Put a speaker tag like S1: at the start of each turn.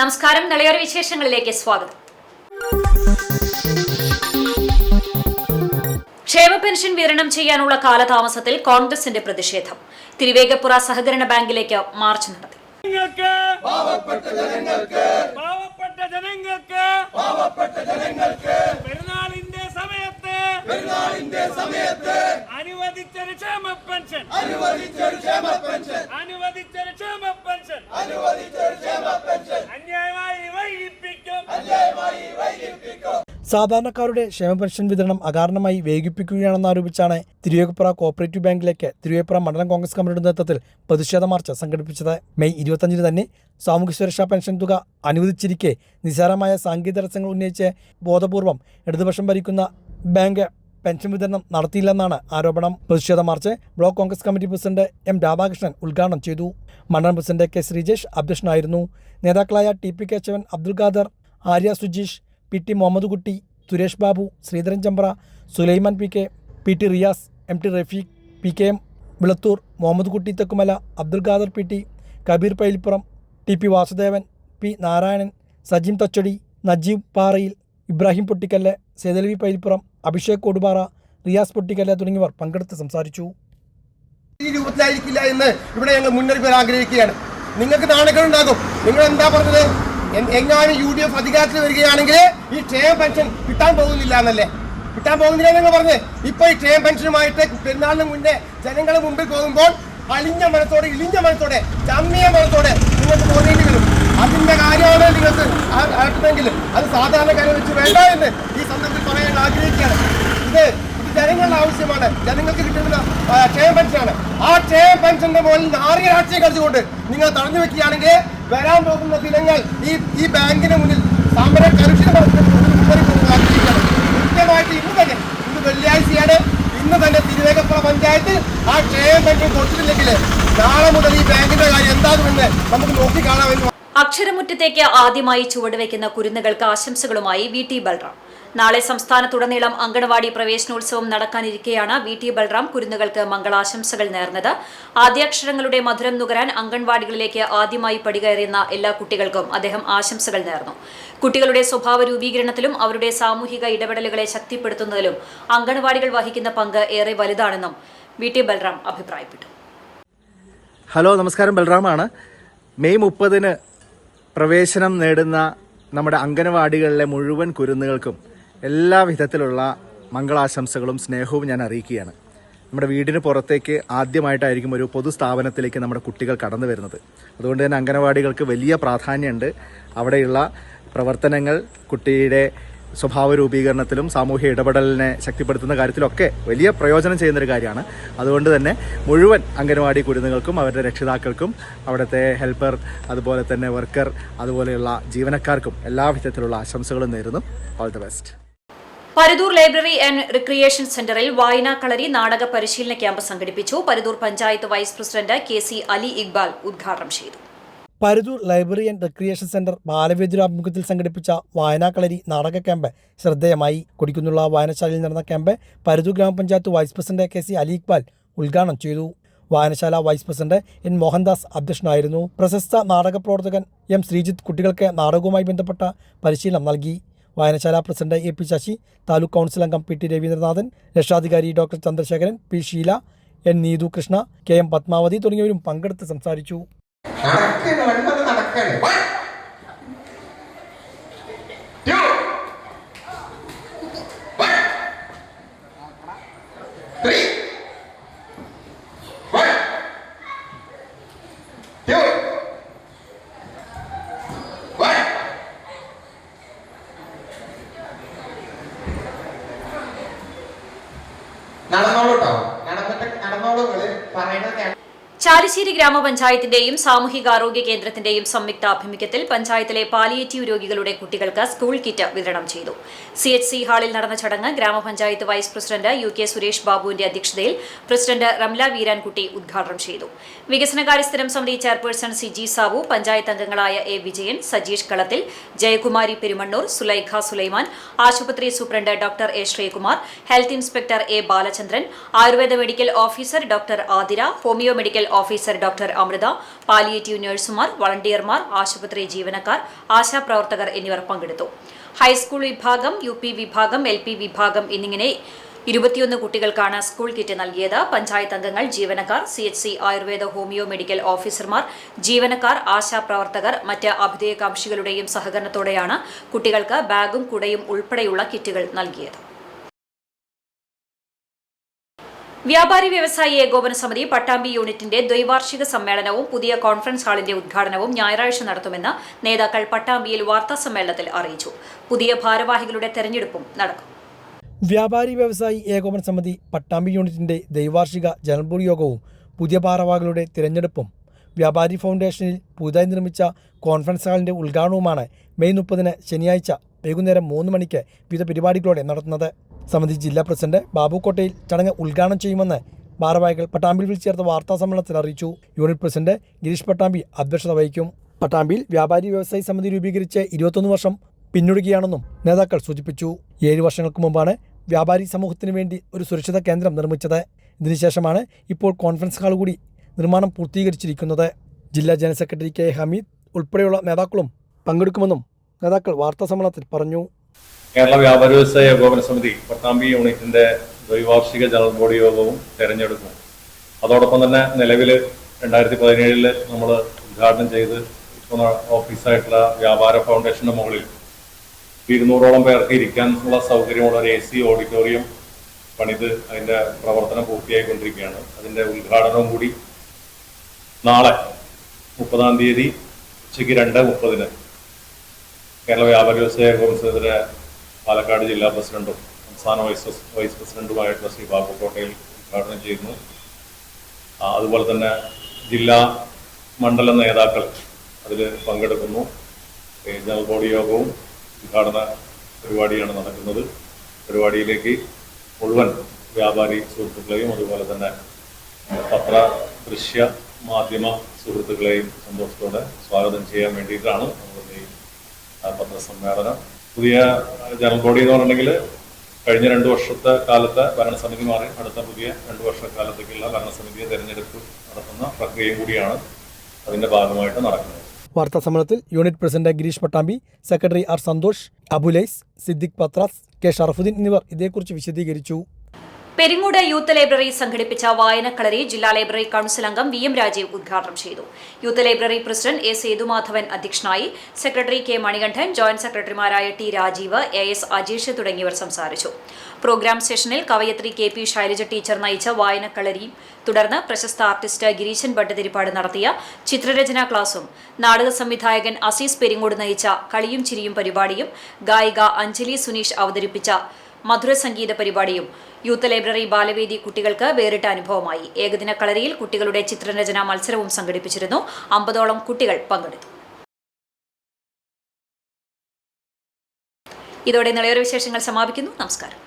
S1: നമസ്കാരം. നളയോര വിശേഷങ്ങളിലേക്ക് സ്വാഗതം. ക്ഷേമ പെൻഷൻ വിതരണം ചെയ്യാനുള്ള കാലതാമസത്തിൽ കോൺഗ്രസിന്റെ പ്രതിഷേധം. തിരുവേഗപ്പുറ സഹകരണ ബാങ്കിലേക്ക് മാർച്ച് നടത്തി.
S2: അനുവദിച്ചൊരു ക്ഷേമ പെൻഷൻ അന്യായമായി വൈകിപ്പിക്കും.
S3: സാധാരണക്കാരുടെ ക്ഷേമ പെൻഷൻ വിതരണം അകാരണമായി വൈകിപ്പിക്കുകയാണെന്നാരോപിച്ചാണ് തിരുവേഗപ്പുറ കോഓപ്പറേറ്റീവ് ബാങ്കിലേക്ക് തിരുവേഗപ്പുറ മണ്ഡലം കോൺഗ്രസ് കമ്മിറ്റിയുടെ നേതൃത്വത്തിൽ പ്രതിഷേധ മാർച്ച് സംഘടിപ്പിച്ചത്. മെയ് 25 തന്നെ സാമൂഹ്യ സുരക്ഷാ പെൻഷൻ തുക അനുവദിച്ചിരിക്കെ നിസ്സാരമായ സാങ്കേതിക തടസ്സങ്ങൾ ഉന്നയിച്ച് ബോധപൂർവം ഇടതുപക്ഷം ഭരിക്കുന്ന ബാങ്ക് പെൻഷൻ വിതരണം നടത്തിയില്ലെന്നാണ് ആരോപണം. പ്രതിഷേധ march block Congress committee president M Radhakrishnan ഉദ്ഘാടനം ചെയ്തു. മണ്ഡലം പ്രസിഡന്റ് കെ ശ്രീജേഷ് അധ്യക്ഷനായിരുന്നു. നേതാക്കളായ T P Kesavan, Abdul Khader, Arya Sujeesh, P T Muhammad Kutty, Suresh Babu, Sreedharan Chambra, Sulaiman P K, P T Riyas, M T Rafeeq, P K M Vilathur, Muhammad Kutty Thekkumala, Abdul Khader P T, Kabeer Pailippuram, T P Vasudevan, P Narayanan, Sajeem Thachadi, Najeeb Parayil, Ibrahim Pottikkallu, Sethalavi Pailippuram, Abhishek കൊടുപാറ, Riyas Pottikkallu തുടങ്ങിയവർ പങ്കെടുത്ത് സംസാരിച്ചു.
S4: ഈ രൂപത്തിലായിരിക്കില്ല എന്ന് ഇവിടെ ഞങ്ങൾ മുന്നറിയിപ്പ് ആഗ്രഹിക്കുകയാണ്. നിങ്ങൾക്ക് നാണക്കേടുണ്ടാകും. നിങ്ങൾ എന്താ പറഞ്ഞത്? എങ്ങാനും UDF അധികാരത്തിൽ വരികയാണെങ്കിൽ ഈ ക്ഷേമ പെൻഷൻ കിട്ടാൻ പോകുന്നില്ല എന്നല്ലേ? കിട്ടാൻ പോകുന്നില്ല നിങ്ങൾ പറഞ്ഞ് ഇപ്പൊ ഈ ക്ഷേമ പെൻഷനുമായിട്ട് പെരുന്നാളിന് മുന്നേ ജനങ്ങളുടെ മുമ്പിൽ പോകുമ്പോൾ ഇളിഞ്ഞ മനത്തോടെ ചമ്മിയ മനത്തോടെ നിങ്ങൾക്ക് തോന്നേണ്ടി വരും. അതിന്റെ കാര്യമാണ് നിങ്ങൾക്ക് ആട്ടുന്നെങ്കിൽ അത് സാധാരണക്കാരെ വെച്ച് വേണ്ട എന്ന് ഈ സന്ദർഭത്തിൽ പറയാൻ ആഗ്രഹിക്കുകയാണ്. ഇത് ജനങ്ങളുടെ ആവശ്യമാണ്. ജനങ്ങൾക്ക് കിട്ടുന്ന ക്ഷേമ പെൻഷനാണ്. ആ ക്ഷേമ പെൻഷന്റെ മുകളിൽ നാറിയ രാഷ്ട്രീയം കളിച്ചുകൊണ്ട് നിങ്ങൾ തടഞ്ഞു വെക്കുകയാണെങ്കിൽ വരാൻ പോകുന്ന ദിനങ്ങൾ ഈ ബാങ്കിന് മുന്നിൽ സമരം കരുഷിക്കുകയാണ്. കൃത്യമായിട്ട് ഇന്ന് വെള്ളിയാഴ്ചയാണ്. ഇന്ന് തന്നെ തിരുവേഗപ്പുറ പഞ്ചായത്ത് ആ ക്ഷേമ പെൻഷൻ കൊടുത്തിട്ടില്ലെങ്കിൽ നാളെ മുതൽ ഈ ബാങ്കിന്റെ കാര്യം എന്താകുമെന്ന് നമുക്ക് നോക്കിക്കാണാമെന്ന്.
S1: അക്ഷരമുറ്റത്തേക്ക് ആദ്യമായി ചുവടുവെക്കുന്ന കുരുന്നുകൾക്ക് ആശംസകളുമായി VT ബൽറാം. നാളെ സംസ്ഥാനത്തുടനീളം അങ്കണവാടി പ്രവേശനോത്സവം നടക്കാനിരിക്കെയാണ് VT ബൽറാം കുരുന്നുകൾക്ക് മംഗളാശംസകൾ നേർന്നത്. ആദ്യാക്ഷരങ്ങളുടെ മധുരം നുകരാൻ അങ്കൺവാടികളിലേക്ക് ആദ്യമായി പടികയറുന്ന എല്ലാ കുട്ടികൾക്കും അദ്ദേഹം ആശംസകൾ നേർന്നു. കുട്ടികളുടെ സ്വഭാവ രൂപീകരണത്തിലും അവരുടെ സാമൂഹിക ഇടപെടലുകളെ ശക്തിപ്പെടുത്തുന്നതിലും അങ്കണവാടികൾ വഹിക്കുന്ന പങ്ക് ഏറെ വലുതാണെന്നും VT ബൽറാം അഭിപ്രായപ്പെട്ടു.
S5: ഹലോ, നമസ്കാരം. ബൽറാമാണ്. മെയ് 30 പ്രവേശനം നേടുന്ന നമ്മുടെ അങ്കണവാടികളിലെ മുഴുവൻ കുരുന്നുകൾക്കും എല്ലാ വിധത്തിലുള്ള മംഗളാശംസകളും സ്നേഹവും ഞാൻ അറിയിക്കുകയാണ്. നമ്മുടെ വീടിന് പുറത്തേക്ക് ആദ്യമായിട്ടായിരിക്കും ഒരു പൊതുസ്ഥാപനത്തിലേക്ക് നമ്മുടെ കുട്ടികൾ കടന്നു വരുന്നത്. അതുകൊണ്ട് തന്നെ അങ്കണവാടികൾക്ക് വലിയ പ്രാധാന്യമുണ്ട്. അവിടെയുള്ള പ്രവർത്തനങ്ങൾ കുട്ടിയുടെ സ്വഭാവ രൂപീകരണത്തിലും സാമൂഹ്യ ഇടപെടലിനെ ശക്തിപ്പെടുത്തുന്ന കാര്യത്തിലൊക്കെ വലിയ പ്രയോജനം ചെയ്യുന്നൊരു കാര്യമാണ്. അതുകൊണ്ട് തന്നെ മുഴുവൻ അംഗനവാടി കുരുന്നുകൾക്കും അവരുടെ രക്ഷിതാക്കൾക്കും അവിടുത്തെ ഹെൽപ്പർ, അതുപോലെ തന്നെ വർക്കർ, അതുപോലെയുള്ള ജീവനക്കാർക്കും എല്ലാ വിധത്തിലുള്ള ആശംസകളും നേരുന്നു. All the best.
S1: Paruthur library and recreation സെന്ററിൽ വായനാ കളരി നാടക പരിശീലന ക്യാമ്പ് സംഘടിപ്പിച്ചു. Paruthur panchayat vice president KC Ali Iqbal ഉദ്ഘാടനം ചെയ്തു.
S3: Paruthur library and recreation centre ബാലവേദിയുടെ ആഭിമുഖ്യത്തിൽ സംഘടിപ്പിച്ച വായനാക്കളരി നാടക ക്യാമ്പ് ശ്രദ്ധേയമായി. കൊടിക്കുന്നുള്ള വായനശാലയിൽ നടന്ന ക്യാമ്പ് പരുതൂർ ഗ്രാമപഞ്ചായത്ത് vice president KC Ali Iqbal ഉദ്ഘാടനം ചെയ്തു. വായനശാല വൈസ് പ്രസിഡന്റ് N മോഹൻദാസ് അധ്യക്ഷനായിരുന്നു. പ്രശസ്ത നാടക പ്രവർത്തകൻ M ശ്രീജിത്ത് കുട്ടികൾക്ക് നാടകവുമായി ബന്ധപ്പെട്ട പരിശീലനം നൽകി. വായനശാല president AP Sasi, taluk council അംഗം PT രവീന്ദ്രനാഥൻ, രക്ഷാധികാരി doctor Chandrasekharan, P Sheela, N Neethu Krishna, KM Padmavathi തുടങ്ങിയവരും പങ്കെടുത്ത് സംസാരിച്ചു.
S6: നടന്നോളൂ കേട്ടോ. നടന്നോളൂ. പറയണത്
S1: ചാലിശ്ശേരി ഗ്രാമപഞ്ചായത്തിന്റെയും സാമൂഹികാരോഗ്യ കേന്ദ്രത്തിന്റെയും സംയുക്ത ആഭിമുഖ്യത്തിൽ പഞ്ചായത്തിലെ പാലിയേറ്റീവ് രോഗികളുടെ കുട്ടികൾക്ക് സ്കൂൾ കിറ്റ് വിതരണം ചെയ്തു. CHC ഹാളിൽ നടന്ന ചടങ്ങ് ഗ്രാമപഞ്ചായത്ത് വൈസ് പ്രസിഡന്റ് UK സുരേഷ് ബാബുവിന്റെ അധ്യക്ഷതയിൽ പ്രസിഡന്റ് റംല വീരാൻകുട്ടി ഉദ്ഘാടനം ചെയ്തു. വികസനകാര്യ സ്ഥിരം സമിതി ചെയർപേഴ്സൺ CG സാബു, പഞ്ചായത്ത് അംഗങ്ങളായ A വിജയൻ, സജീഷ് കളത്തിൽ, ജയകുമാരി പെരുമണ്ണൂർ, സുലൈഖ സുലൈമാൻ, ആശുപത്രി superintendent doctor A Sreekumar, health inspector A Balachandran, Ayurveda medical officer doctor Athira, homeo medical officer doctor Amritha, palliative നഴ്സുമാർ, വളണ്ടിയർമാർ, ആശുപത്രി ജീവനക്കാർ, ആശാപ്രവർത്തകർ എന്നിവർ പങ്കെടുത്തു. ഹൈസ്കൂൾ വിഭാഗം, UP വിഭാഗം, LP വിഭാഗം എന്നിങ്ങനെ 21 കുട്ടികൾക്കാണ് സ്കൂൾ കിറ്റ് നൽകിയത്. പഞ്ചായത്ത് അംഗങ്ങൾ, ജീവനക്കാർ, CHC ആയുർവേദ ഹോമിയോ മെഡിക്കൽ ഓഫീസർമാർ, ജീവനക്കാർ, ആശാപ്രവർത്തകർ, മറ്റ് അഭ്യുദയകാംക്ഷികളുടെയും സഹകരണത്തോടെയാണ് കുട്ടികൾക്ക് ബാഗും കുടയും ഉൾപ്പെടെയുള്ള കിറ്റുകൾ നൽകിയത്. വ്യാപാരി വ്യവസായി ഏകോപന സമിതി പട്ടാമ്പി യൂണിറ്റിന്റെ ദ്വൈവാർഷിക സമ്മേളനവും പുതിയ കോൺഫറൻസ് ഹാളിന്റെ ഉദ്ഘാടനവും ഞായറാഴ്ച നടത്തുമെന്ന് നേതാക്കൾ പട്ടാമ്പിയിൽ വാർത്താസമ്മേളനത്തിൽ അറിയിച്ചു. പുതിയ ഭാരവാഹികളുടെ തെരഞ്ഞെടുപ്പും നടക്കും.
S3: വ്യാപാരി വ്യവസായി ഏകോപന സമിതി പട്ടാമ്പി യൂണിറ്റിന്റെ ദ്വൈവാർഷിക ജനറൽ ബോഡി യോഗവും പുതിയ ഭാരവാഹികളുടെ തിരഞ്ഞെടുപ്പും വ്യാപാരി ഫൗണ്ടേഷനിൽ പുതുതായി നിർമ്മിച്ച കോൺഫറൻസ് ഹാളിന്റെ ഉദ്ഘാടനവുമാണ് മെയ് 30 ശനിയാഴ്ച വൈകുന്നേരം 3 മണിക്ക് വിവിധ പരിപാടികളോടെ നടത്തുന്നത്. സമിതി ജില്ലാ പ്രസിഡന്റ് ബാബു കോട്ടയിൽ ചടങ്ങ് ഉദ്ഘാടനം ചെയ്യുമെന്ന് ഭാരവാഹികൾ പട്ടാമ്പിയിൽ വിളിച്ചു ചേർത്ത വാർത്താ സമ്മേളനത്തിൽ അറിയിച്ചു. യൂണിറ്റ് പ്രസിഡന്റ് ഗിരീഷ് പട്ടാമ്പി അധ്യക്ഷത വഹിക്കും. പട്ടാമ്പിയിൽ വ്യാപാരി വ്യവസായി സമിതി രൂപീകരിച്ച് 21 വർഷം പിന്നിടുകയാണെന്നും നേതാക്കൾ സൂചിപ്പിച്ചു. 7 വർഷങ്ങൾക്ക് മുമ്പാണ് വ്യാപാരി സമൂഹത്തിനു വേണ്ടി ഒരു സുരക്ഷിത കേന്ദ്രം നിർമ്മിച്ചത്. ഇതിനുശേഷമാണ് ഇപ്പോൾ കോൺഫറൻസ് ഹാൾ കൂടി നിർമ്മാണം പൂർത്തീകരിച്ചിരിക്കുന്നത്. ജില്ലാ ജനറൽ സെക്രട്ടറി K ഹമീദ് ഉൾപ്പെടെയുള്ള നേതാക്കളും പങ്കെടുക്കുമെന്നും നേതാക്കൾ വാർത്താസമ്മേളനത്തിൽ പറഞ്ഞു.
S6: കേരള വ്യാപാരി വ്യവസായ ഏകോപന സമിതി പട്ടാമ്പി യൂണിറ്റിന്റെ ദ്വൈവാർഷിക ജനറൽ ബോഡി യോഗവും തെരഞ്ഞെടുക്കും. അതോടൊപ്പം തന്നെ നിലവിൽ 2017 നമ്മൾ ഉദ്ഘാടനം ചെയ്ത് ഇപ്പോൾ ഓഫീസായിട്ടുള്ള വ്യാപാര ഫൗണ്ടേഷന്റെ മുകളിൽ 200ഓളം പേർക്ക് ഇരിക്കാനുള്ള സൗകര്യമുള്ള ഒരു AC ഓഡിറ്റോറിയം പണിത് അതിന്റെ പ്രവർത്തനം പൂർത്തിയായിക്കൊണ്ടിരിക്കുകയാണ്. അതിന്റെ ഉദ്ഘാടനവും കൂടി നാളെ 30-ാം തീയതി ഉച്ചയ്ക്ക് 2:30 കേരള വ്യാപാരി വ്യവസായ ഏകോപന സമിതിയുടെ പാലക്കാട് ജില്ലാ പ്രസിഡന്റും സംസ്ഥാന വൈസ് പ്രസിഡന്റുമായിട്ടുള്ള ശ്രീ ബാബു കോട്ടയിൽ ഉദ്ഘാടനം ചെയ്യുന്നു. അതുപോലെ തന്നെ ജില്ലാ മണ്ഡലം നേതാക്കൾ അതിൽ പങ്കെടുക്കുന്നു. ജനറൽ ബോഡി യോഗവും ഉദ്ഘാടന പരിപാടിയാണ് നടക്കുന്നത്. പരിപാടിയിലേക്ക് മുഴുവൻ വ്യാപാരി സുഹൃത്തുക്കളെയും അതുപോലെ തന്നെ പത്ര ദൃശ്യ മാധ്യമ സുഹൃത്തുക്കളെയും സന്തോഷത്തോടെ സ്വാഗതം ചെയ്യാൻ വേണ്ടിയിട്ടാണ് നമ്മളുടെ ഈ പത്രസമ്മേളനം. പുതിയ ജനറൽ ബോഡി എന്ന് പറഞ്ഞിട്ടുണ്ടെങ്കിൽ കഴിഞ്ഞ 2 വർഷത്തെ കാലത്തെ ഭരണസമിതി മാറി അടുത്ത പുതിയ 2 വർഷക്കാലത്തേക്കുള്ള ഭരണസമിതിയെ തെരഞ്ഞെടുപ്പ് നടത്തുന്ന പ്രക്രിയയും കൂടിയാണ് അതിന്റെ ഭാഗമായിട്ട് നടക്കുന്നത്.
S3: വാർത്താ സമ്മേളനത്തിൽ unit president Gireesh Pattambi, secretary R Santhosh, Abulais, Siddique Pathras, K Sharafuddin എന്നിവർ ഇതേക്കുറിച്ച് വിശദീകരിച്ചു.
S1: പെരിങ്ങോട് യൂത്ത് ലൈബ്രറി സംഘടിപ്പിച്ച വായനക്കളരി ജില്ലാ ലൈബ്രറി കൌൺസിൽ അംഗം VM രാജീവ് ഉദ്ഘാടനം ചെയ്തു. Youth library president A Sethumadhavan അധ്യക്ഷനായി. സെക്രട്ടറി K മണികണ്ഠൻ, ജോയിന്റ് സെക്രട്ടറിമാരായ T രാജീവ്, AS അജേഷ് തുടങ്ങിയവർ സംസാരിച്ചു. പ്രോഗ്രാം സെഷനിൽ കവയത്രി KP ശൈലജ ടീച്ചർ നയിച്ച വായനക്കളരിയും തുടർന്ന് പ്രശസ്ത ആർട്ടിസ്റ്റ് ഗിരീശൻ ഭട്ടതിരിപ്പാട് നടത്തിയ ചിത്രരചനാ ക്ലാസും നാടക സംവിധായകൻ അസീസ് പെരിങ്ങോട് നയിച്ച കളിയും ചിരിയും പരിപാടിയും ഗായിക അഞ്ജലി സുനീഷ് അവതരിപ്പിച്ച മധുര സംഗീത പരിപാടിയും യൂത്ത് ലൈബ്രറി ബാലവേദി കുട്ടികൾക്ക് വേറിട്ട അനുഭവമായി. ഏകദിന കളരിയിൽ കുട്ടികളുടെ ചിത്രരചനാ മത്സരവും സംഘടിപ്പിച്ചിരുന്നു. 50ഓളം കുട്ടികൾ പങ്കെടുത്തു. ഇതോടെ നിളയൊരു വിശേഷങ്ങൾ സമാപിക്കുന്നു. നമസ്കാരം.